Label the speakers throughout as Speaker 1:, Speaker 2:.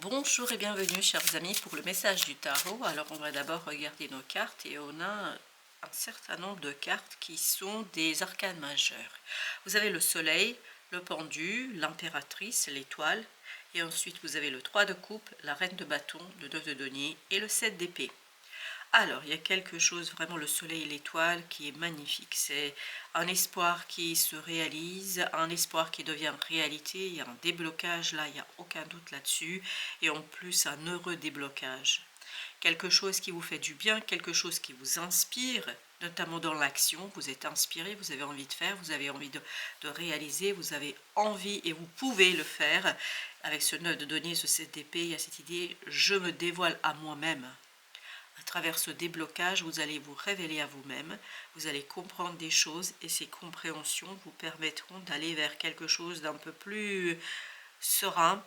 Speaker 1: Bonjour et bienvenue chers amis pour le message du tarot. Alors on va d'abord regarder nos cartes et on a un certain nombre de cartes qui sont des arcanes majeures. Vous avez le soleil, le pendu, l'impératrice, l'étoile et ensuite vous avez le 3 de coupe, la reine de bâton, le 2 de denier et le 7 d'épée. Alors, il y a quelque chose, vraiment le soleil et l'étoile, qui est magnifique. C'est un espoir qui se réalise, un espoir qui devient réalité. Il y a un déblocage là, il n'y a aucun doute là-dessus. Et en plus, un heureux déblocage. Quelque chose qui vous fait du bien, quelque chose qui vous inspire, notamment dans l'action. Vous êtes inspiré, vous avez envie de faire, vous avez envie de réaliser, vous avez envie et vous pouvez le faire. Avec ce 9 de denier, ce 7 d'épée, il y a cette idée, je me dévoile à moi-même. À travers ce déblocage, vous allez vous révéler à vous-même, vous allez comprendre des choses et ces compréhensions vous permettront d'aller vers quelque chose d'un peu plus serein,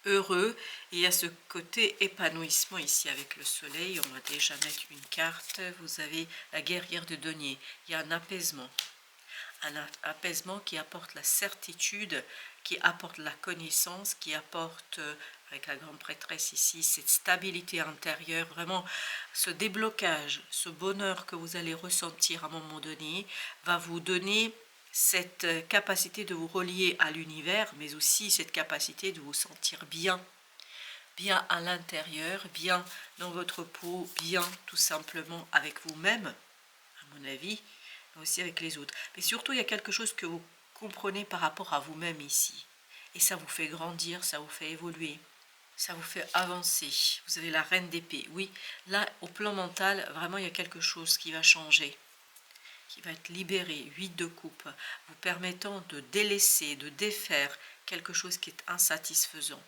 Speaker 1: heureux. Et il y a ce côté épanouissement ici avec le soleil. On va déjà mettre une carte. Vous avez la guerrière de denier. Il y a un apaisement qui apporte la certitude, qui apporte la connaissance, qui apporte, avec la grande prêtresse ici, cette stabilité intérieure, vraiment ce déblocage, ce bonheur que vous allez ressentir à un moment donné, va vous donner cette capacité de vous relier à l'univers, mais aussi cette capacité de vous sentir bien, bien à l'intérieur, bien dans votre peau, bien tout simplement avec vous-même, à mon avis, mais aussi avec les autres. Mais surtout, il y a quelque chose que vous comprenez par rapport à vous-même ici. Et ça vous fait grandir, ça vous fait évoluer, ça vous fait avancer. Vous avez la reine d'épée. Oui, là, au plan mental, vraiment, il y a quelque chose qui va changer, qui va être libéré. 8 de coupe, vous permettant de délaisser, de défaire quelque chose qui est insatisfaisant,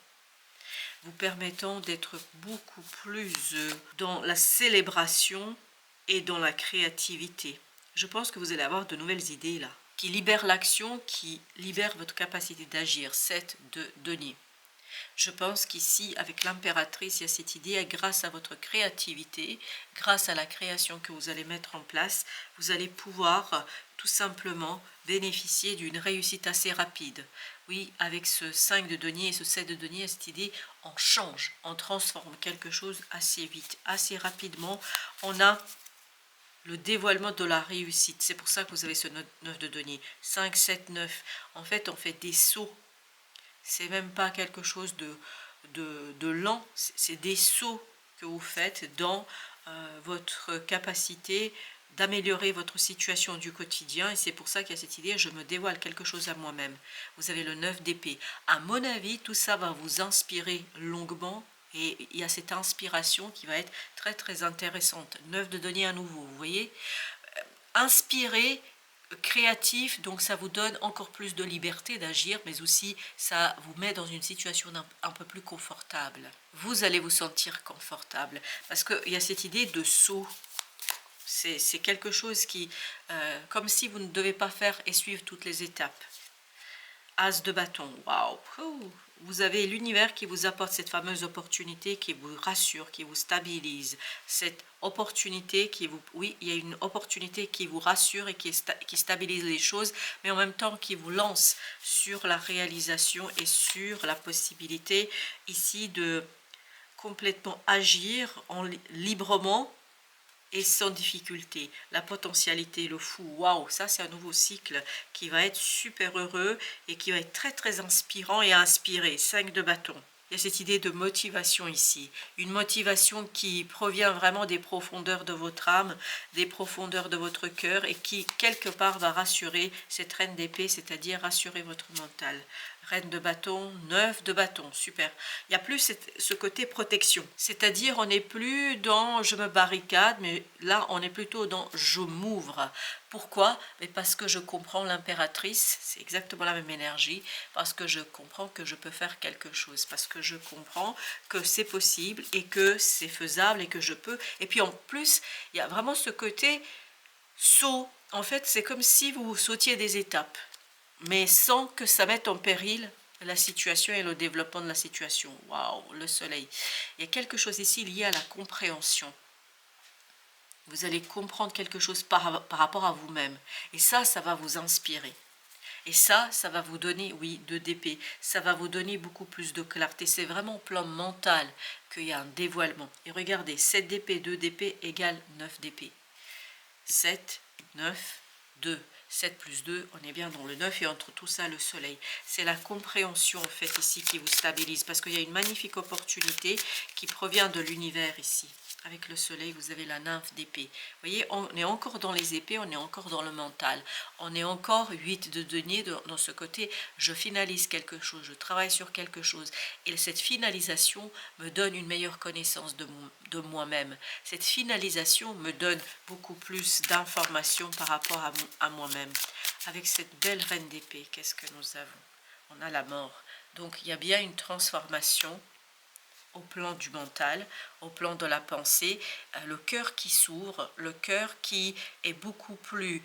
Speaker 1: vous permettant d'être beaucoup plus dans la célébration et dans la créativité. Je pense que vous allez avoir de nouvelles idées là, qui libèrent l'action, qui libèrent votre capacité d'agir. 7 de denier. Je pense qu'ici, avec l'impératrice, il y a cette idée, grâce à votre créativité, grâce à la création que vous allez mettre en place, vous allez pouvoir tout simplement bénéficier d'une réussite assez rapide. Oui, avec ce 5 de denier et ce 7 de denier, cette idée, on change, on transforme quelque chose assez vite, assez rapidement. On a le dévoilement de la réussite. C'est pour ça que vous avez ce 9 de denier. 5, 7, 9. En fait, on fait des sauts. C'est même pas quelque chose de lent, c'est des sauts que vous faites dans votre capacité d'améliorer votre situation du quotidien. Et c'est pour ça qu'il y a cette idée, je me dévoile quelque chose à moi-même. Vous avez le 9 d'épée. À mon avis, tout ça va vous inspirer longuement. Et il y a cette inspiration qui va être très très intéressante. 9 de denier à nouveau, vous voyez. Inspirer, créatif, donc ça vous donne encore plus de liberté d'agir, mais aussi ça vous met dans une situation un peu plus confortable. Vous allez vous sentir confortable, parce qu'il y a cette idée de saut. C'est quelque chose qui, comme si vous ne devez pas faire et suivre toutes les étapes. As de bâton, waouh! Vous avez l'univers qui vous apporte cette fameuse opportunité, qui vous rassure, qui vous stabilise. Cette opportunité qui vous... Oui, il y a une opportunité qui vous rassure et qui stabilise les choses, mais en même temps qui vous lance sur la réalisation et sur la possibilité ici de complètement agir librement et sans difficulté. La potentialité, le fou, waouh, ça c'est un nouveau cycle qui va être super heureux et qui va être très très inspirant et inspiré. 5 de bâton. Il y a cette idée de motivation ici, une motivation qui provient vraiment des profondeurs de votre âme, des profondeurs de votre cœur et qui quelque part va rassurer cette reine d'épée, c'est-à-dire rassurer votre mental. Reine de bâton, 9 de bâton, super. Il n'y a plus ce côté protection, c'est-à-dire on n'est plus dans je me barricade, mais là on est plutôt dans je m'ouvre. Pourquoi? Mais parce que je comprends l'impératrice, c'est exactement la même énergie, parce que je comprends que je peux faire quelque chose, parce que je comprends que c'est possible et que c'est faisable et que je peux. Et puis en plus, il y a vraiment ce côté saut. En fait, c'est comme si vous sautiez des étapes, mais sans que ça mette en péril la situation et le développement de la situation. Waouh, le soleil. Il y a quelque chose ici lié à la compréhension. Vous allez comprendre quelque chose par rapport à vous-même. Et ça va vous inspirer. Et ça va vous donner, oui, 2 d'épée, ça va vous donner beaucoup plus de clarté. C'est vraiment au plan mental qu'il y a un dévoilement. Et regardez, 7 d'épée, 2 d'épée égale 9 d'épée. 7, 9, 2. 7 plus 2, on est bien dans le 9 et entre tout ça le soleil. C'est la compréhension en fait ici qui vous stabilise parce qu'il y a une magnifique opportunité qui provient de l'univers ici. Avec le soleil, vous avez la nymphe d'épée. Vous voyez, on est encore dans les épées, on est encore dans le mental. On est encore 8 de denier dans ce côté, je finalise quelque chose, je travaille sur quelque chose. Et cette finalisation me donne une meilleure connaissance de moi-même. Cette finalisation me donne beaucoup plus d'informations par rapport à moi-même. Avec cette belle reine d'épée, qu'est-ce que nous avons? On a la mort. Donc il y a bien une transformation au plan du mental, au plan de la pensée, le cœur qui s'ouvre, le cœur qui est beaucoup plus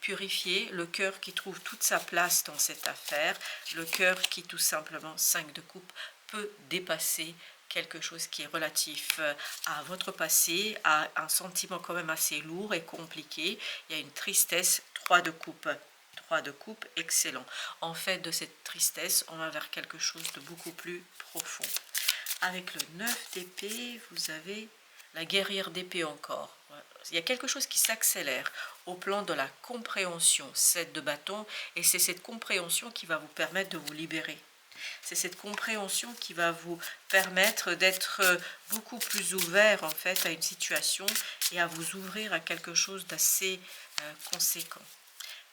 Speaker 1: purifié, le cœur qui trouve toute sa place dans cette affaire, le cœur qui tout simplement, 5 de coupe, peut dépasser quelque chose qui est relatif à votre passé, à un sentiment quand même assez lourd et compliqué. Il y a une tristesse, 3 de coupe. 3 de coupe, excellent. En fait, de cette tristesse, on va vers quelque chose de beaucoup plus profond. Avec le 9 d'épée, vous avez la guerrière d'épée encore. Il y a quelque chose qui s'accélère au plan de la compréhension, 7 de bâton, et c'est cette compréhension qui va vous permettre de vous libérer. C'est cette compréhension qui va vous permettre d'être beaucoup plus ouvert en fait à une situation et à vous ouvrir à quelque chose d'assez conséquent.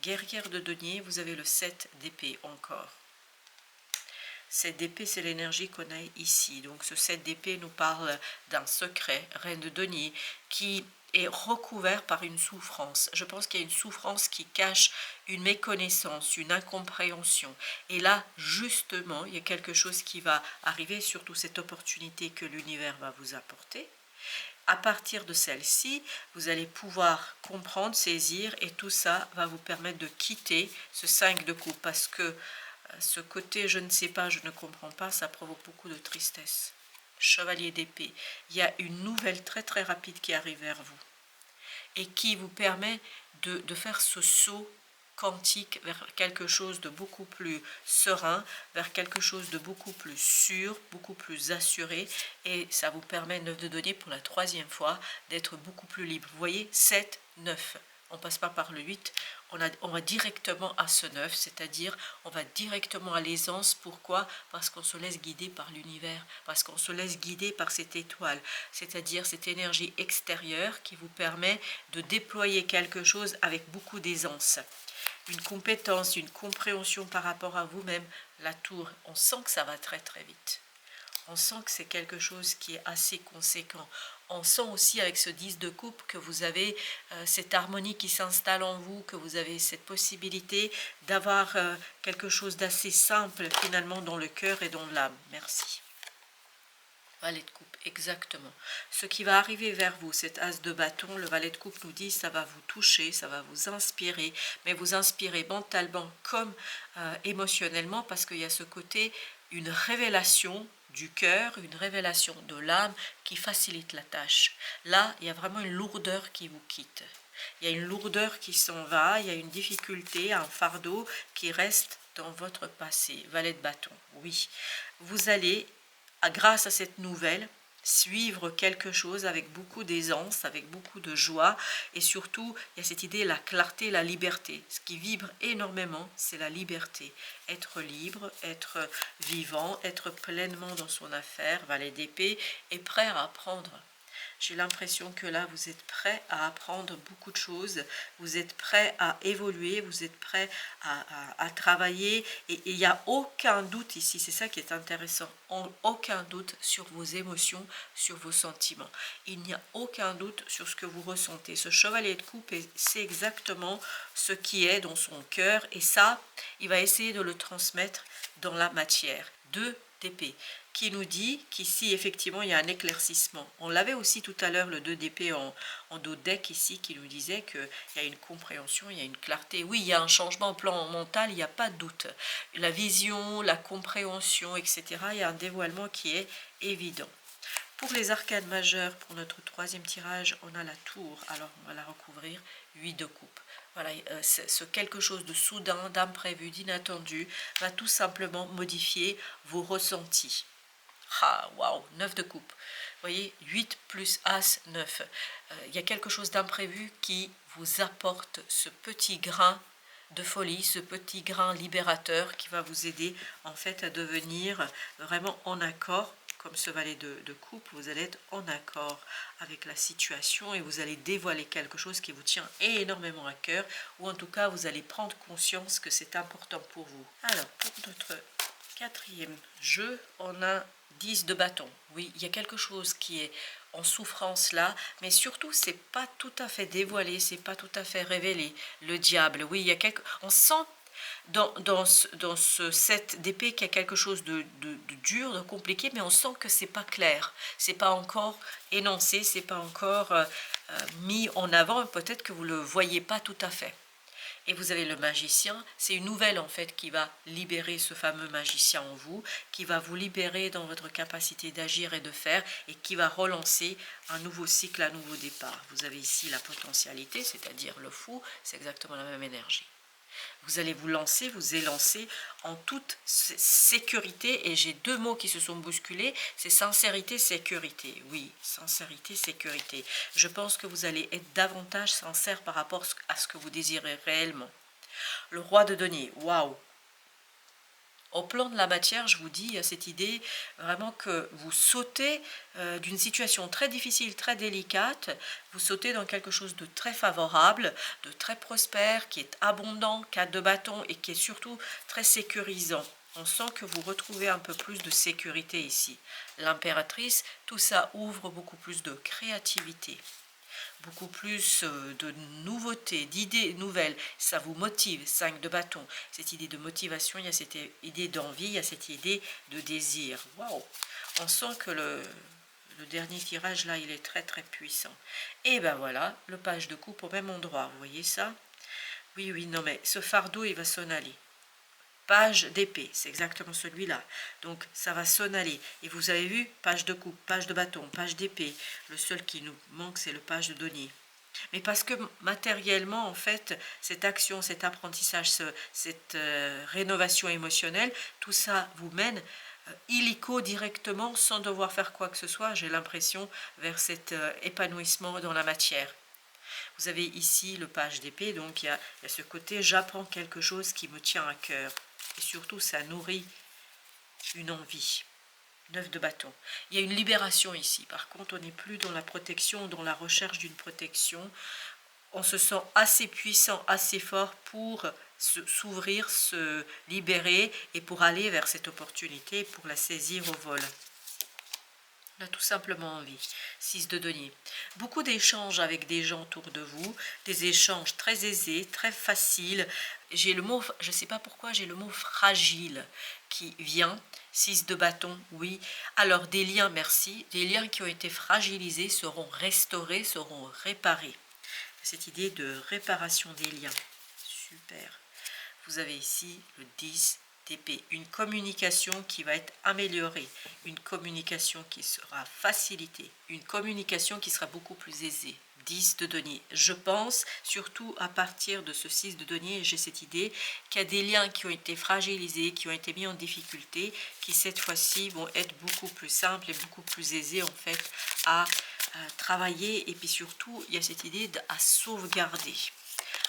Speaker 1: Guerrière de denier, vous avez le 7 d'épée encore. 7 d'épée, c'est l'énergie qu'on a ici. Donc ce 7 d'épée nous parle d'un secret, reine de denier, qui est recouvert par une souffrance. Je pense qu'il y a une souffrance qui cache une méconnaissance, une incompréhension. Et là, justement, il y a quelque chose qui va arriver, surtout cette opportunité que l'univers va vous apporter. À partir de celle-ci, vous allez pouvoir comprendre, saisir, et tout ça va vous permettre de quitter ce 5 de coupe, parce que ce côté je ne sais pas, je ne comprends pas, ça provoque beaucoup de tristesse. Chevalier d'épée, il y a une nouvelle très très rapide qui arrive vers vous et qui vous permet de faire ce saut quantique vers quelque chose de beaucoup plus serein, vers quelque chose de beaucoup plus sûr, beaucoup plus assuré, et ça vous permet de donner pour la 3e fois d'être beaucoup plus libre. Vous voyez, 7, 9. On ne passe pas par le 8, on va directement à ce 9, c'est-à-dire on va directement à l'aisance. Pourquoi? Parce qu'on se laisse guider par l'univers, parce qu'on se laisse guider par cette étoile, c'est-à-dire cette énergie extérieure qui vous permet de déployer quelque chose avec beaucoup d'aisance. Une compétence, une compréhension par rapport à vous-même. La tour, on sent que ça va très très vite. On sent que c'est quelque chose qui est assez conséquent. On sent aussi avec ce 10 de coupe que vous avez cette harmonie qui s'installe en vous, que vous avez cette possibilité d'avoir quelque chose d'assez simple finalement dans le cœur et dans l'âme. Merci. Valet de coupe, exactement. Ce qui va arriver vers vous, cet as de bâton, le valet de coupe nous dit, ça va vous toucher, ça va vous inspirer, mais vous inspirer mentalement comme émotionnellement, parce qu'il y a ce côté, une révélation du cœur, une révélation de l'âme qui facilite la tâche. Là, il y a vraiment une lourdeur qui vous quitte. Il y a une lourdeur qui s'en va, il y a une difficulté, un fardeau qui reste dans votre passé. Valet de bâton, oui. Vous allez, grâce à cette nouvelle, suivre quelque chose avec beaucoup d'aisance, avec beaucoup de joie, et surtout, il y a cette idée, la clarté, la liberté. Ce qui vibre énormément, c'est la liberté. Être libre, être vivant, être pleinement dans son affaire, valet d'épée, et prêt à apprendre. J'ai l'impression que là, vous êtes prêt à apprendre beaucoup de choses, vous êtes prêt à évoluer, vous êtes prêt à travailler, et il n'y a aucun doute ici, c'est ça qui est intéressant, aucun doute sur vos émotions, sur vos sentiments. Il n'y a aucun doute sur ce que vous ressentez. Ce chevalier de coupe, c'est exactement ce qui est dans son cœur, et ça, il va essayer de le transmettre dans la matière. 2 d'épée, qui nous dit qu'ici, effectivement, il y a un éclaircissement. On l'avait aussi tout à l'heure, le 2 d'épée en dos de deck ici, qui nous disait qu'il y a une compréhension, il y a une clarté. Oui, il y a un changement au plan mental, il n'y a pas de doute. La vision, la compréhension, etc., il y a un dévoilement qui est évident. Pour les arcanes majeures, pour notre troisième tirage, on a la tour. Alors, on va la recouvrir, 8 de coupe. Voilà, ce quelque chose de soudain, d'imprévu, d'inattendu, va tout simplement modifier vos ressentis. Ah, waouh, 9 de coupe. Vous voyez, 8 plus As, 9. Il y a quelque chose d'imprévu qui vous apporte ce petit grain de folie, ce petit grain libérateur qui va vous aider en fait à devenir vraiment en accord. Comme ce valet de coupe, vous allez être en accord avec la situation et vous allez dévoiler quelque chose qui vous tient énormément à cœur, ou en tout cas vous allez prendre conscience que c'est important pour vous. Alors pour notre quatrième jeu, on a 10 de bâton. Oui, il y a quelque chose qui est en souffrance là, mais surtout c'est pas tout à fait dévoilé, c'est pas tout à fait révélé. Le diable, oui, il y a on sent dans ce set d'épée qu'il y a quelque chose de dur, de compliqué, mais on sent que c'est pas clair, c'est pas encore énoncé, c'est pas encore mis en avant, peut-être que vous le voyez pas tout à fait. Et vous avez le magicien, c'est une nouvelle en fait qui va libérer ce fameux magicien en vous, qui va vous libérer dans votre capacité d'agir et de faire, et qui va relancer un nouveau cycle, un nouveau départ. Vous avez ici la potentialité, c'est-à-dire le fou, c'est exactement la même énergie. Vous allez vous lancer, vous élancer en toute sécurité, et j'ai deux mots qui se sont bousculés, c'est sincérité, sécurité. Oui, sincérité, sécurité. Je pense que vous allez être davantage sincère par rapport à ce que vous désirez réellement. Le roi de denier, waouh! Au plan de la matière, je vous dis, il y a cette idée vraiment que vous sautez d'une situation très difficile, très délicate, vous sautez dans quelque chose de très favorable, de très prospère, qui est abondant, 4 de bâton, et qui est surtout très sécurisant. On sent que vous retrouvez un peu plus de sécurité ici. L'impératrice, tout ça ouvre beaucoup plus de créativité, beaucoup plus de nouveautés, d'idées nouvelles, ça vous motive, 5 de bâton, cette idée de motivation, il y a cette idée d'envie, il y a cette idée de désir. Waouh! On sent que le dernier tirage là, il est très très puissant. Et ben voilà, le page de coupe au même endroit, vous voyez ça? Oui, oui, non mais ce fardeau, il va s'en aller. Page d'épée, c'est exactement celui-là. Donc ça va s'en aller. Et vous avez vu, page de coupe, page de bâton, page d'épée. Le seul qui nous manque, c'est le page de denier. Mais parce que matériellement, en fait, cette action, cet apprentissage, cette rénovation émotionnelle, tout ça vous mène illico directement, sans devoir faire quoi que ce soit, j'ai l'impression, vers cet épanouissement dans la matière. Vous avez ici le page d'épée, donc il y a ce côté, j'apprends quelque chose qui me tient à cœur. Et surtout, ça nourrit une envie. 9 de bâton. Il y a une libération ici. Par contre, on n'est plus dans la protection, dans la recherche d'une protection. On se sent assez puissant, assez fort pour s'ouvrir, se libérer et pour aller vers cette opportunité, pour la saisir au vol. On a tout simplement envie. 6 de denier. Beaucoup d'échanges avec des gens autour de vous, des échanges très aisés, très faciles. J'ai le mot, je ne sais pas pourquoi, j'ai le mot fragile qui vient. 6 de bâton, oui. Alors des liens, merci. Des liens qui ont été fragilisés seront restaurés, seront réparés. Cette idée de réparation des liens. Super. Vous avez ici le 10 d'épée, une communication qui va être améliorée, une communication qui sera facilitée, une communication qui sera beaucoup plus aisée. 10 de denier. Je pense, surtout à partir de ce 6 de denier, j'ai cette idée qu'il y a des liens qui ont été fragilisés, qui ont été mis en difficulté, qui cette fois-ci vont être beaucoup plus simples et beaucoup plus aisés en fait à travailler. Et puis surtout, il y a cette idée à sauvegarder.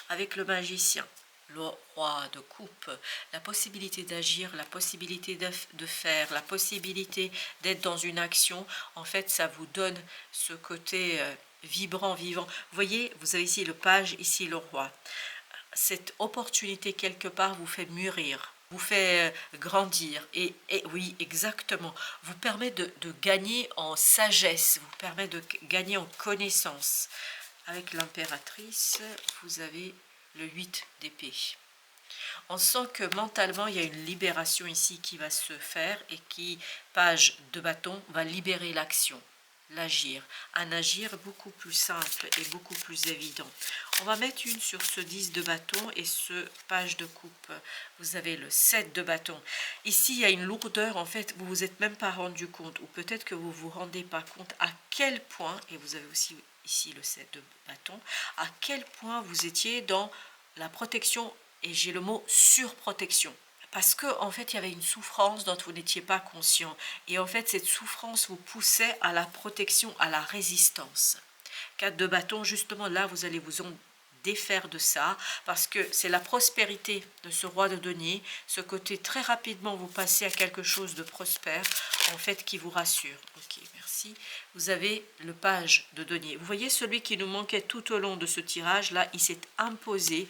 Speaker 1: Avec le magicien, le roi de coupe, la possibilité d'agir, la possibilité de faire, la possibilité d'être dans une action, en fait ça vous donne ce côté vibrant, vivant. Vous voyez, vous avez ici le page, ici le roi. Cette opportunité quelque part vous fait mûrir, vous fait grandir, et oui, exactement, vous permet de gagner en sagesse, vous permet de gagner en connaissance. Avec l'impératrice, vous avez le 8 d'épée. On sent que mentalement, il y a une libération ici qui va se faire et qui, page de bâton, va libérer l'action. l'agir. Un agir beaucoup plus simple et beaucoup plus évident. On va mettre une sur ce 10 de bâton et ce page de coupe. Vous avez le 7 de bâton. Ici, il y a une lourdeur, en fait, vous vous êtes même pas rendu compte, ou peut-être que vous vous rendez pas compte à quel point, et vous avez aussi ici le 7 de bâton, à quel point vous étiez dans la protection, et j'ai le mot surprotection. Parce que en fait, il y avait une souffrance dont vous n'étiez pas conscient. Et en fait, cette souffrance vous poussait à la protection, à la résistance. 4 de bâton, justement, là, vous allez vous en défaire de ça, parce que c'est la prospérité de ce roi de denier, ce côté très rapidement vous passez à quelque chose de prospère, en fait, qui vous rassure. Ok, merci. Vous avez le page de denier. Vous voyez celui qui nous manquait tout au long de ce tirage, là, il s'est imposé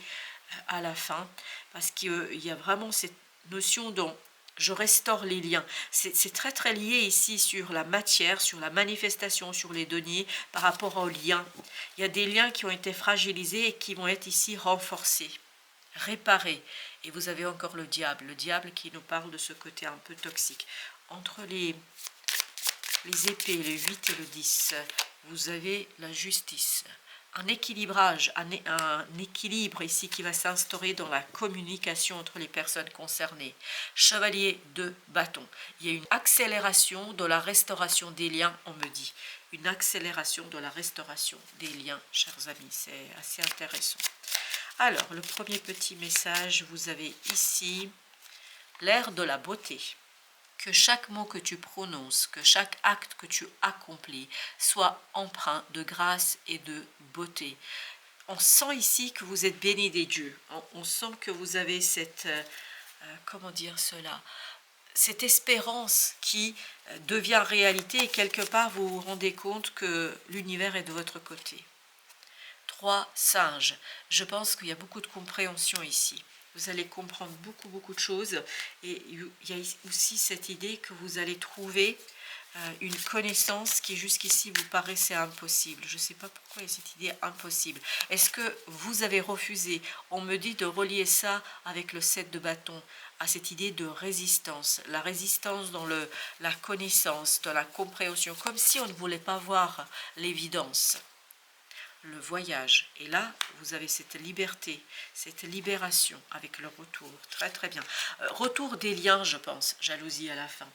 Speaker 1: à la fin, parce qu'il y a vraiment cette notion dont je restaure les liens. C'est très très lié ici sur la matière, sur la manifestation, sur les deniers par rapport aux liens. Il y a des liens qui ont été fragilisés et qui vont être ici renforcés, réparés. Et vous avez encore le diable qui nous parle de ce côté un peu toxique. Entre les épées, le 8 et le 10, vous avez la justice. Un équilibrage, un équilibre ici qui va s'instaurer dans la communication entre les personnes concernées. Chevalier de bâton. Il y a une accélération de la restauration des liens, on me dit. Une accélération de la restauration des liens, chers amis. C'est assez intéressant. Alors, le premier petit message, vous avez ici l'air de la beauté. Que chaque mot que tu prononces, que chaque acte que tu accomplis soit empreint de grâce et de beauté. On sent ici que vous êtes béni des dieux. On sent que vous avez cette, comment dire cela, cette espérance qui devient réalité et quelque part vous vous rendez compte que l'univers est de votre côté. 3 singes. Je pense qu'il y a beaucoup de compréhension ici. Vous allez comprendre beaucoup de choses et il y a aussi cette idée que vous allez trouver une connaissance qui jusqu'ici vous paraissait impossible. Je ne sais pas pourquoi il y a cette idée impossible. Est-ce que vous avez refusé? On me dit de relier ça avec le 7 de bâton, à cette idée de résistance. La résistance dans la connaissance, dans la compréhension, comme si on ne voulait pas voir l'évidence. Le voyage. Et là, vous avez cette liberté, cette libération avec le retour. Très très bien. Retour des liens, je pense. Jalousie à la fin.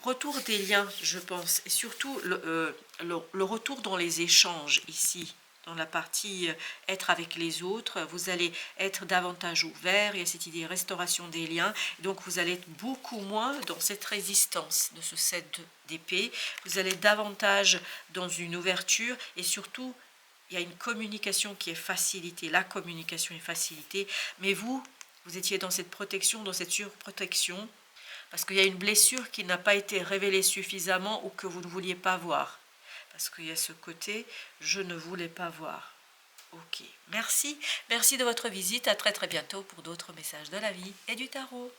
Speaker 1: Retour des liens, je pense. Et surtout, le retour dans les échanges ici. Dans la partie être avec les autres, vous allez être davantage ouvert. Il y a cette idée restauration des liens. Donc, vous allez être beaucoup moins dans cette résistance de ce 7 d'épée. Vous allez davantage dans une ouverture et surtout il y a une communication qui est facilitée, la communication est facilitée, mais vous étiez dans cette protection, dans cette surprotection, parce qu'il y a une blessure qui n'a pas été révélée suffisamment ou que vous ne vouliez pas voir. Parce qu'il y a ce côté, je ne voulais pas voir. Ok, merci de votre visite, à très très bientôt pour d'autres messages de la vie et du tarot.